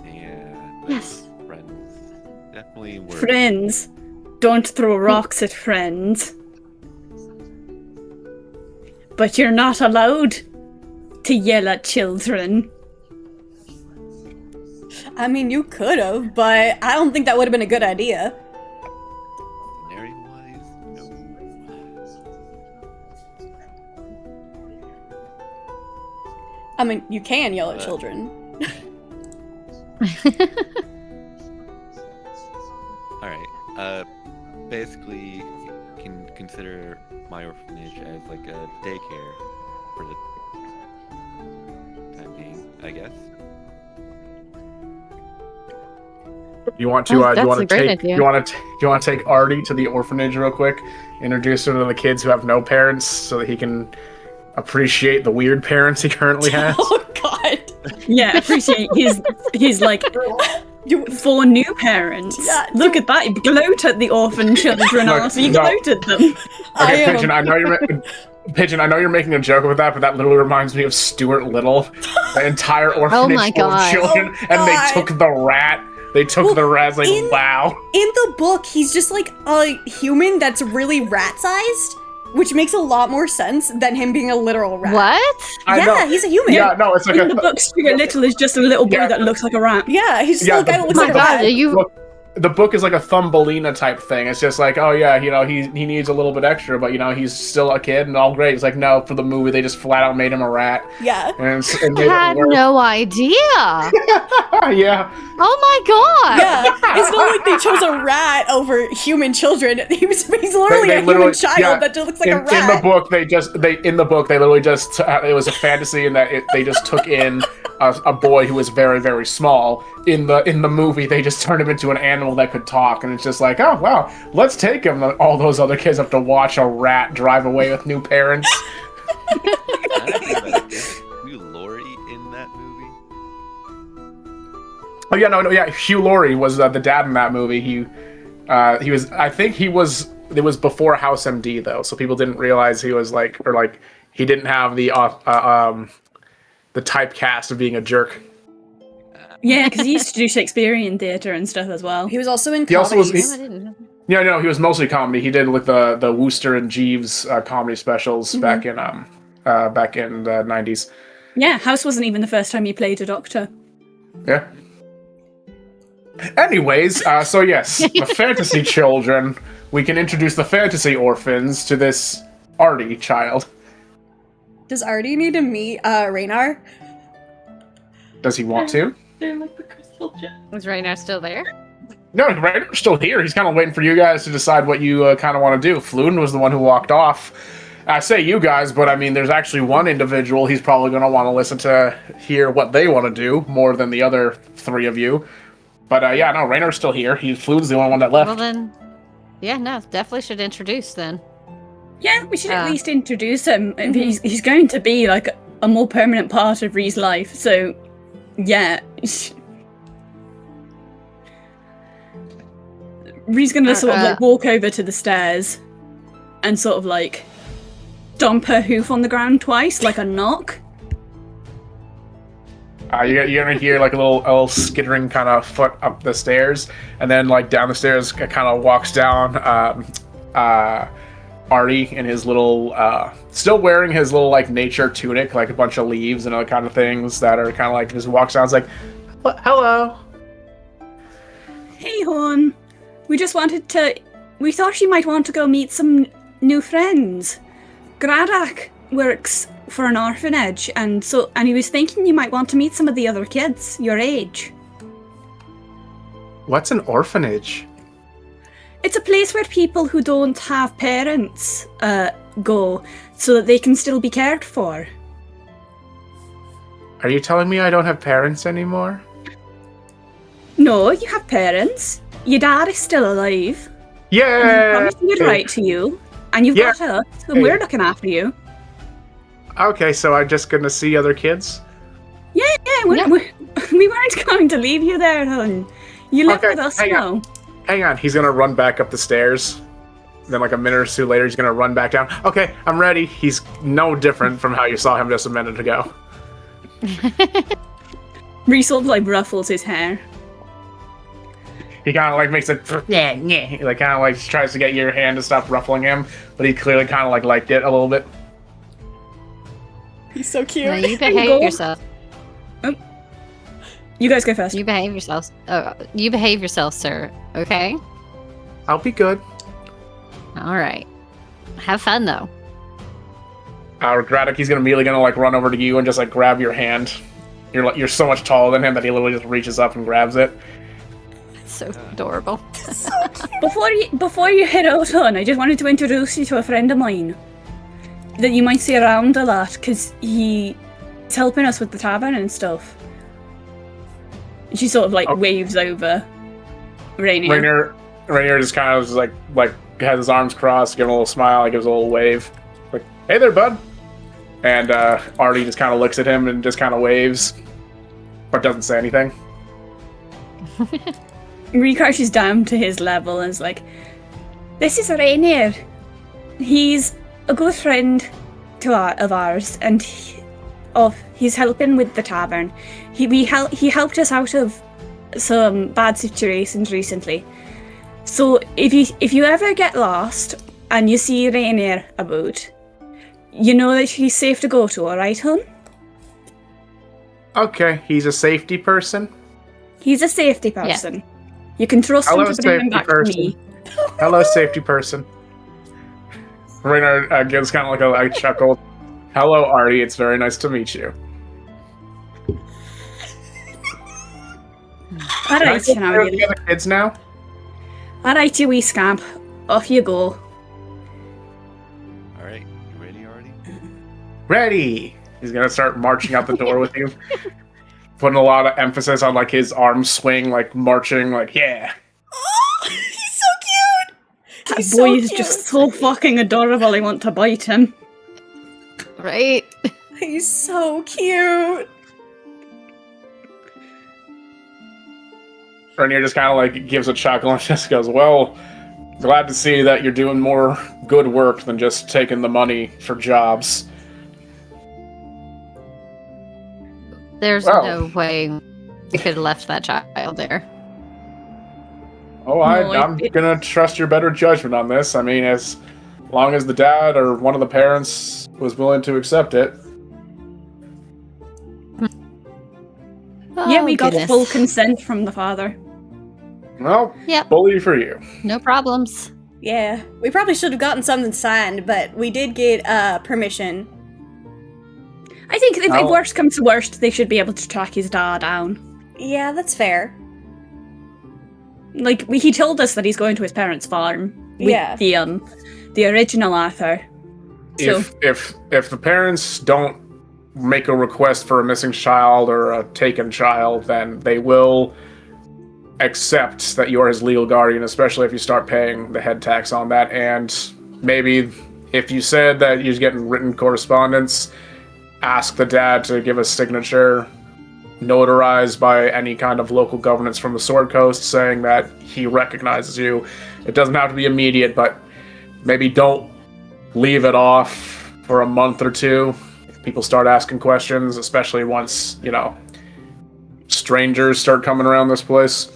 Yeah. Yes. Friends. Definitely work. Friends. Don't throw rocks at friends. But you're not allowed to yell at children. I mean, you could have, but I don't think that would have been a good idea. Scenario-wise, no. I mean, you can yell at children. Alright, basically, you can consider my orphanage as like a daycare for the time being, I guess. You want to? Oh, Do you want that's to a great take? idea. You want to? Do you want to take Artie to the orphanage real quick? Introduce him to the kids who have no parents, so that he can appreciate the weird parents he currently has. Oh god. Yeah, appreciate his like You, 4 new parents. Yeah, Look at that, you gloat at the orphan children, Look, Arthur. You no. gloat at them. Okay, I Pigeon. am. I know you're. Pigeon, I know you're making a joke with that, but that literally reminds me of Stuart Little. The entire orphanage my full of God. children, Oh, and they God. took the rat. They took Well, the rat. Like, in- wow. In the book, he's just like a human that's really rat-sized, which makes a lot more sense than him being a literal rat. What? I Yeah, know. he's a human. Yeah, no, it's like In the book, Stuart Little is just a little boy Yeah. that looks like a rat. Yeah, he's just Yeah, a guy the- that looks Oh like my a God, rat. are you? Look, the book is like a Thumbelina type thing. It's just like, oh yeah, he needs a little bit extra, but he's still a kid and all great. It's like, no, for the movie they just flat out made him a rat, Yeah. and I made had it worse. no idea. Yeah, Oh my God. Yeah, it's not like they chose a rat over human children. He's literally They a human literally- child yeah, that just looks like in, a rat. in the book they literally just it was a fantasy in that they just took in a boy who was very, very small. In the movie they just turned him into an animal that could talk, and it's just like, oh wow, let's take him. All those other kids have to watch a rat drive away with new parents. I don't know about it. Is Laurie in that movie? Oh yeah, no, yeah. Hugh Laurie was the dad in that movie. He was. I think he was. It was before House MD though, so people didn't realize he was like, or like, he didn't have the typecast of being a jerk. Yeah, because he used to do Shakespearean theatre and stuff as well. He was also in He also was. comedies. I didn't. Yeah, no, he was mostly comedy. He did like the Wooster and Jeeves comedy specials back in the 90s. Yeah, House wasn't even the first time he played a doctor. Yeah. Anyways, so yes, the fantasy children. We can introduce the fantasy orphans to this Artie child. Does Artie need to meet Raynar? Does he want to? They're like the crystal gem. Was Raynar still there? No, Rainer's still here. He's kind of waiting for you guys to decide what you kind of want to do. Floon was the one who walked off. I say you guys, but I mean, there's actually one individual he's probably going to want to listen to hear what they want to do more than the other three of you. But yeah, no, Rainer's still here. Floon's the only one that left. Well then, yeah, no, definitely should introduce then. Yeah, we should at least introduce him. He's going to be like a more permanent part of Ree's life, so yeah. Ree's gonna sort of like walk over to the stairs and sort of like stomp her hoof on the ground twice, like a knock. You're gonna hear like a little skittering kind of foot up the stairs, and then like down the stairs, kind of walks down Artie in his little, still wearing his little like nature tunic, like a bunch of leaves and other kind of things that are kind of like just walks down. It's like, hello. Hey, hon. We just wanted to. We thought you might want to go meet some new friends. Gradak works for an orphanage, and he was thinking you might want to meet some of the other kids your age. What's an orphanage? It's a place where people who don't have parents go, so that they can still be cared for. Are you telling me I don't have parents anymore? No, you have parents. Your dad is still alive. Yeah. Promised he would write to you, and you've got us, and we're looking after you. Okay, so I'm just gonna see other kids? Yeah, we weren't going to leave you there, hon. You live with us now. Hang on, he's gonna run back up the stairs. Then like a minute or two later, he's gonna run back down. Okay, I'm ready. He's no different from how you saw him just a minute ago. Reese sort of like ruffles his hair. He kind of like makes it, like kind of like tries to get your hand to stop ruffling him, but he clearly kind of like liked it a little bit. He's so cute. No, you behave yourself. Oh. You guys go first. You behave yourself. You behave yourself, sir. Okay. I'll be good. All right. Have fun though. Gradik, he's immediately gonna like run over to you and just like grab your hand. You're so much taller than him that he literally just reaches up and grabs it. That's so adorable. Before you head out, hon, I just wanted to introduce you to a friend of mine that you might see around a lot, because he's helping us with the tavern and stuff. She sort of like waves over Rainier. Rainier just kind of just like has his arms crossed, gives a little smile, gives a little wave, like, "Hey there, bud." And Artie just kind of looks at him and just kind of waves, but doesn't say anything. Ree crouches down to his level and is like, "This is Rainier. He's a good friend of ours, and he's helping with the tavern. He helped us out of some bad situations recently. So if you ever get lost and you see Rainier about, you know that he's safe to go to, alright, hon?" Okay, he's a safety person. He's a safety person. Yeah. You can trust him to bring him back to me. Hello, safety person. Rainier gives kind of like a light chuckle. "Hello, Artie. It's very nice to meet you." Alright, the other kids now. Alright, you wee scamp. Off you go. Alright, you ready, Artie? Ready. He's gonna start marching out the door with you. Putting a lot of emphasis on like his arm swing, like marching, like yeah. Oh, he's so cute. That boy is just so fucking adorable. I want to bite him. Right? He's so cute. Rainier just kind of like gives a chuckle and just goes, well, glad to see that you're doing more good work than just taking the money for jobs. There's Well. no way we could have left that child there. Oh, I'm gonna trust your better judgment on this. I mean, as long as the dad or one of the parents was willing to accept it. Yeah, we got goodness. full consent from the father. Well, Yep. bully for you. No problems. Yeah, we probably should have gotten something signed, but we did get permission. I think if Oh. worst comes to worst, they should be able to track his dad down. Yeah, that's fair. Like, he told us that he's going to his parents' farm with Yeah. the original Arthur. So, If the parents don't make a request for a missing child or a taken child, then they will accept that you are his legal guardian, especially if you start paying the head tax on that. And maybe if you said that you're getting written correspondence, ask the dad to give a signature notarized by any kind of local governance from the Sword Coast saying that he recognizes you. It doesn't have to be immediate, but maybe don't leave it off for a month or two. If people start asking questions, especially once, strangers start coming around this place.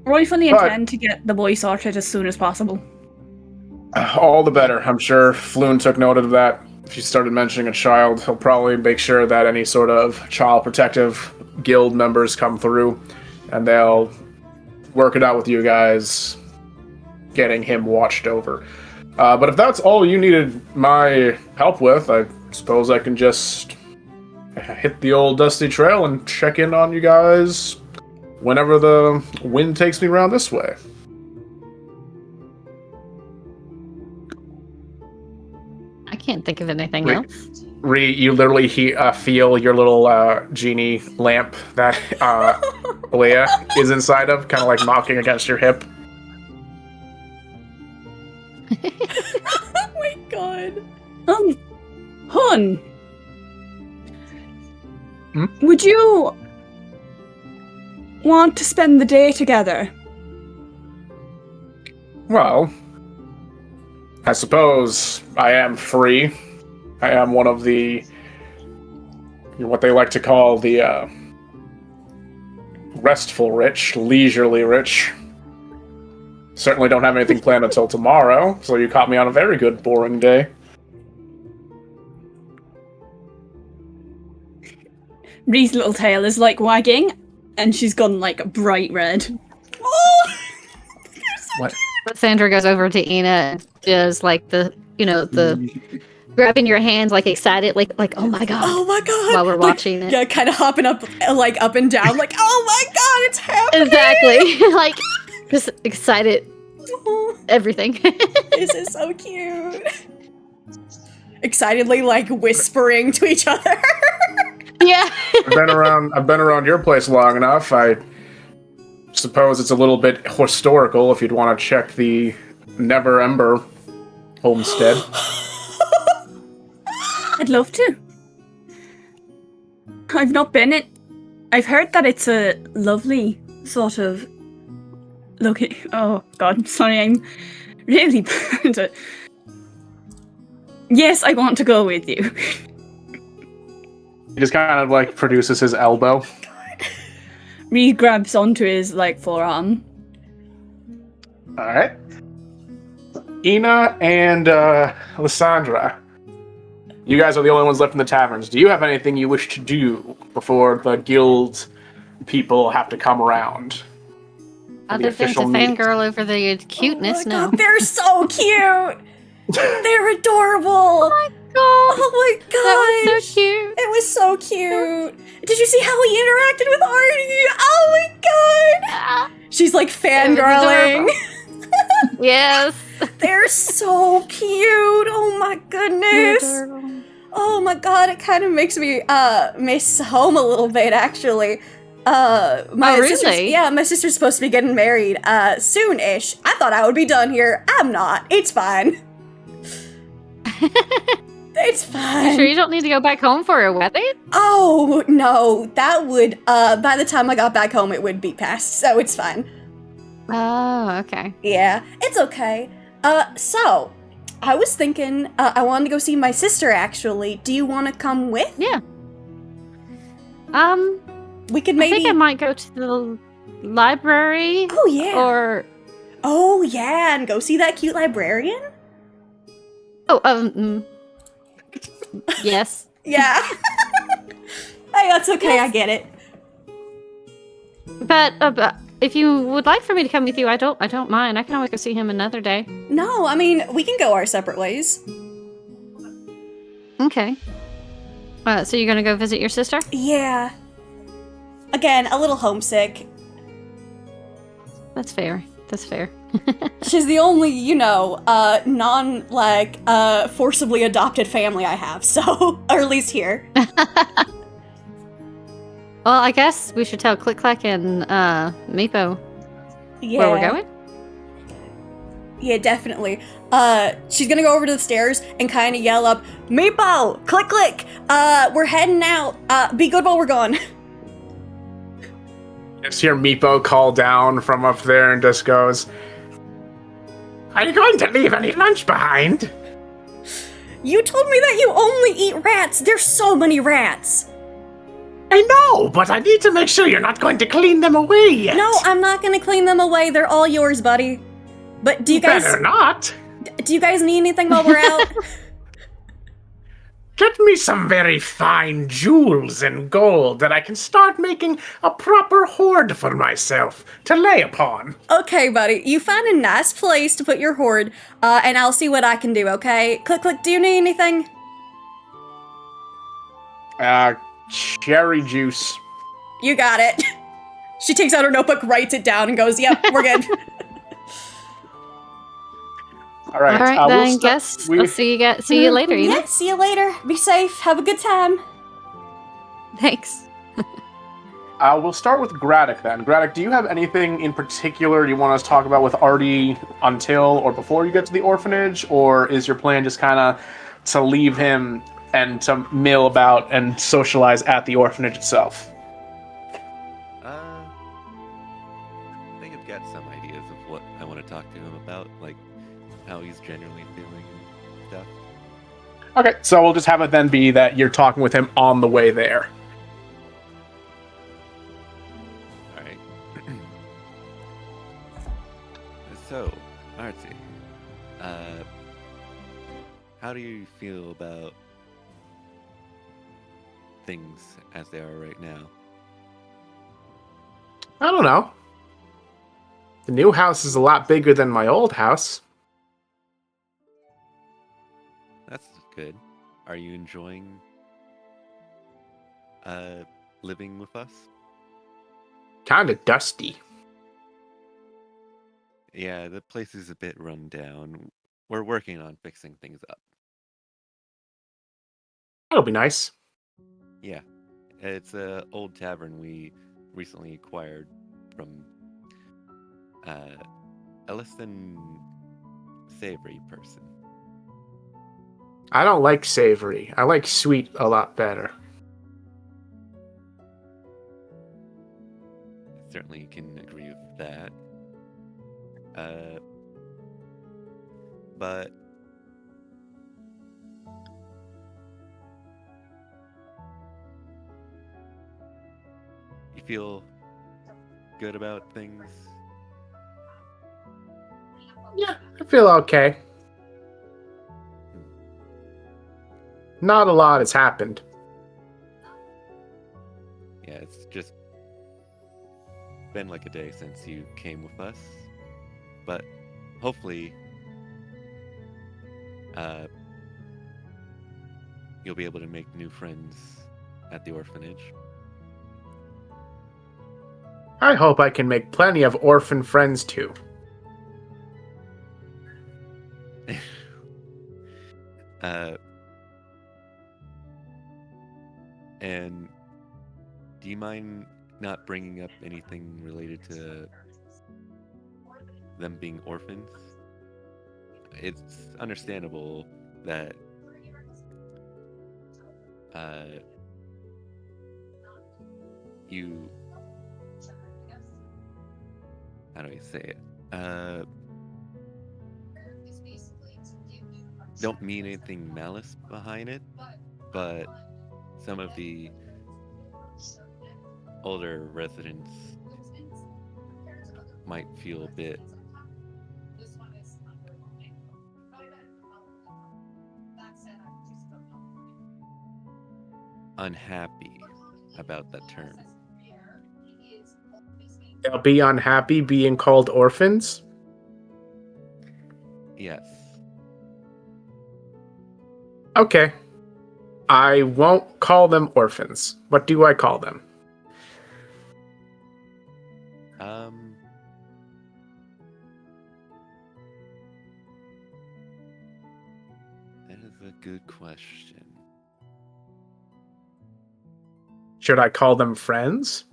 Roy fully But- intend to get the boy sorted as soon as possible. All the better. I'm sure Floon took note of that. If you started mentioning a child, he'll probably make sure that any sort of child protective guild members come through, and they'll work it out with you guys, getting him watched over. But if that's all you needed my help with, I suppose I can just hit the old dusty trail and check in on you guys whenever the wind takes me around this way. I can't think of anything Wait. else. You literally feel your little genie lamp that Leia is inside of, kind of like knocking against your hip. Oh my god. Hun! Hmm? Would you want to spend the day together? Well, I suppose I am free. I am one of the, what they like to call the restful rich, leisurely rich. Certainly don't have anything planned until tomorrow, so you caught me on a very good boring day. Ree's little tail is like wagging, and she's gone like bright red. Oh! What? Sandra goes over to Ina and does like the grabbing your hands like excited, like oh my god, Oh my god! while we're watching it. Yeah, kind of hopping up, like up and down, like oh my god, it's happening! Exactly. Like just excited everything. This is so cute. Excitedly, like whispering to each other. Yeah. I've been around your place long enough. I suppose it's a little bit historical if you'd want to check the Never Ember homestead. I'd love to. I've not been it. I've heard that it's a lovely sort of oh god, sorry, I'm really bad at... Yes, I want to go with you. He just kind of like produces his elbow. Ree grabs onto his like forearm. Alright. Ina and Lysandra, you guys are the only ones left in the taverns. Do you have anything you wish to do before the guild people have to come around? Other than to official meeting. fangirl over the cuteness, Oh my no. God, they're so cute. They're adorable. Oh my god. Oh my god. That was so cute. It was so cute. Did you see how he interacted with Artie? Oh my god. Ah, She's like fangirling. yes. They're so cute. Oh my goodness. Oh my god, it kind of makes me miss home a little bit actually. My really? sister's, yeah, my sister's supposed to be getting married soon-ish. I thought I would be done here. I'm not. It's fine. They It's fine. You sure you don't need to go back home for a wedding? Oh, no. That would, by the time I got back home, it would be past, so it's fine. Oh, okay. Yeah, it's okay. So, I was thinking, I wanted to go see my sister, actually. Do you want to come with? Yeah. We could I maybe... think I might go to the library. Oh, yeah. Or Oh, yeah, and go see that cute librarian? yes. Yeah. Hey, that's okay, I get it. But if you would like for me to come with you, I don't mind. I can always go see him another day. No, I mean, we can go our separate ways. Okay. So you're gonna go visit your sister? Yeah. Again, a little homesick. That's fair. That's fair. She's the only, forcibly adopted family I have, so, or at least here. Well, I guess we should tell Click Clack and Meepo Yeah. where we're going. Yeah, definitely. She's gonna go over to the stairs and kind of yell up, Meepo! Click, click! We're heading out. Be good while we're gone. Just hear Meepo call down from up there and just goes, "Are you going to leave any lunch behind?" You told me that you only eat rats. There's so many rats. I know, but I need to make sure you're not going to clean them away yet. No, I'm not gonna clean them away. They're all yours, buddy. But do you guys... Better not. Do you guys need anything while we're out? Get me some very fine jewels and gold that I can start making a proper hoard for myself to lay upon. Okay, buddy. You find a nice place to put your hoard, and I'll see what I can do, okay? Click, click, do you need anything? Cherry juice. You got it. She takes out her notebook, writes it down, and goes, yep, we're good. All right. All right, then. Guess we'll see you later. You know? Yeah, see you later. Be safe. Have a good time. Thanks. We'll start with Graddock then. Graddock, do you have anything in particular you want us to talk about with Artie until or before you get to the orphanage, or is your plan just kind of to leave him and to mill about and socialize at the orphanage itself? I think I've got some ideas of what I want to talk to him about, like how he's generally feeling and stuff. Okay, so we'll just have it then be that you're talking with him on the way there. Alright. So, Artie, how do you feel about things as they are right now? I don't know. The new house is a lot bigger than my old house. That's good. Are you enjoying living with us? Kinda dusty. Yeah, the place is a bit run down. We're working on fixing things up. That'll be nice. Yeah, it's an old tavern we recently acquired from a less than savory person. I don't like savory. I like sweet a lot better. Certainly can agree with that. But you feel good about things? Yeah, I feel okay. Not a lot has happened. Yeah, it's just been like a day since you came with us. But hopefully, you'll be able to make new friends at the orphanage. I hope I can make plenty of orphan friends too. And do you mind not bringing up anything related to them being orphans? It's understandable that you, how do I say it? Don't mean anything malice behind it, but some of the older residents might feel a bit unhappy about that term. They'll be unhappy being called orphans? Yes. Okay. I won't call them orphans. What do I call them? That is a good question. Should I call them friends?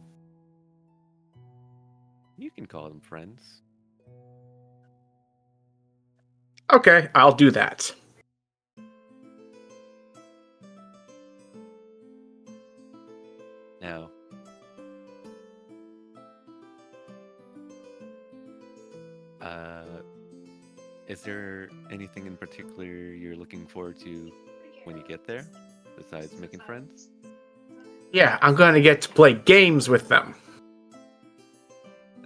You can call them friends. Okay, I'll do that. Now, is there anything in particular you're looking forward to when you get there, besides making friends? Yeah, I'm gonna get to play games with them.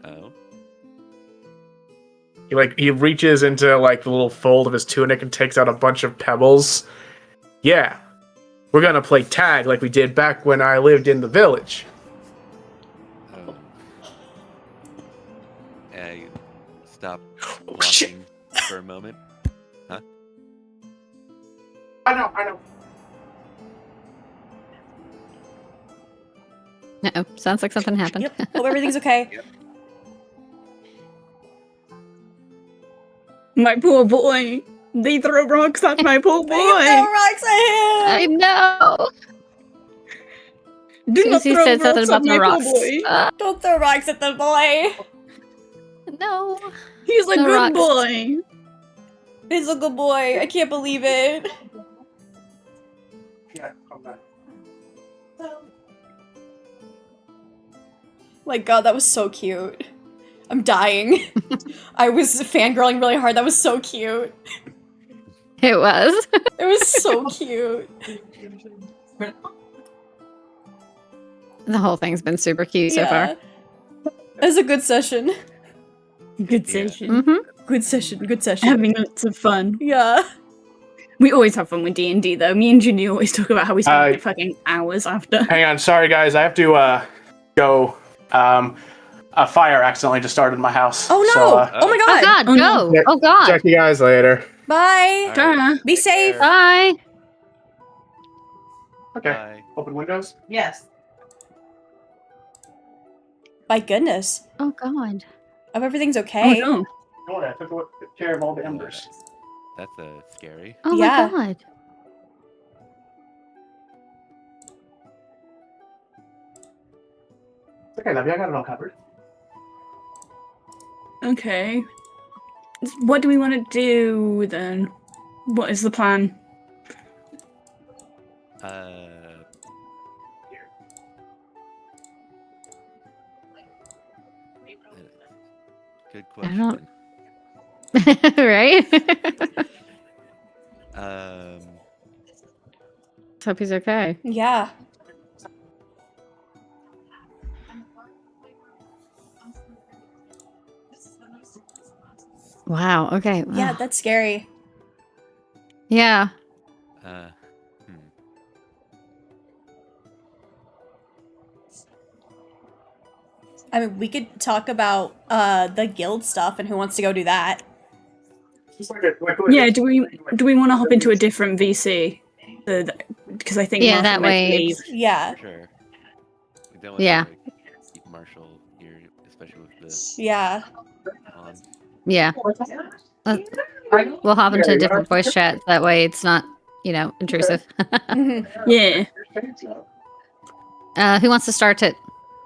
Oh, He reaches into like the little fold of his tunic and takes out a bunch of pebbles. Yeah, we're gonna play tag like we did back when I lived in the village. I stop Oh, shit. walking for a moment. Huh? I know. Uh-oh, sounds like something happened. Yep. Hope everything's okay. My poor boy. They throw rocks at my poor boy. Throw rocks at him! I know. Do not Susie throw said something rocks about at my the poor rocks. boy. Don't throw rocks at the boy! No. He's a No good rocks. boy. He's a good boy. I can't believe it. Yeah, come back. My god, that was so cute. I'm dying. I was fangirling really hard. That was so cute. It was. It was so cute. The whole thing's been super cute so far. It was a good session. Good Yeah. session. Mm-hmm. Good session. Good session. Having lots of fun. Yeah. We always have fun with D&D though. Me and Ginny always talk about how we spend like, Uh, fucking hours after. Hang on, sorry guys, I have to go. A fire accidentally just started in my house. Oh no! So, Oh my god! Oh god, Oh, no. no. Oh god. check you guys later. Bye! All Duh. Be take safe. care. Bye. Okay. Bye. Open windows. Yes. My goodness. Oh god. I hope everything's okay. Oh no. Don't worry, I took care of all the embers. That's scary. Oh Yeah. my god. It's okay, Levy, I got it all covered. Okay. What do we want to do then? What is the plan? Good I don't- question. Right? Let's hope he's okay. Yeah. Wow, okay. Yeah, Ugh. that's scary. Yeah. I mean, we could talk about the guild stuff and who wants to go do that. Yeah, do we want to hop into a different VC? Because I think Yeah, Martha that might way leave. Yeah. Sure. We don't want Yeah. to keep Marshall here, especially with this Yeah. on. Yeah. We'll hop into a different voice chat. That way it's not, intrusive. Mhm. Yeah. Who wants to start it?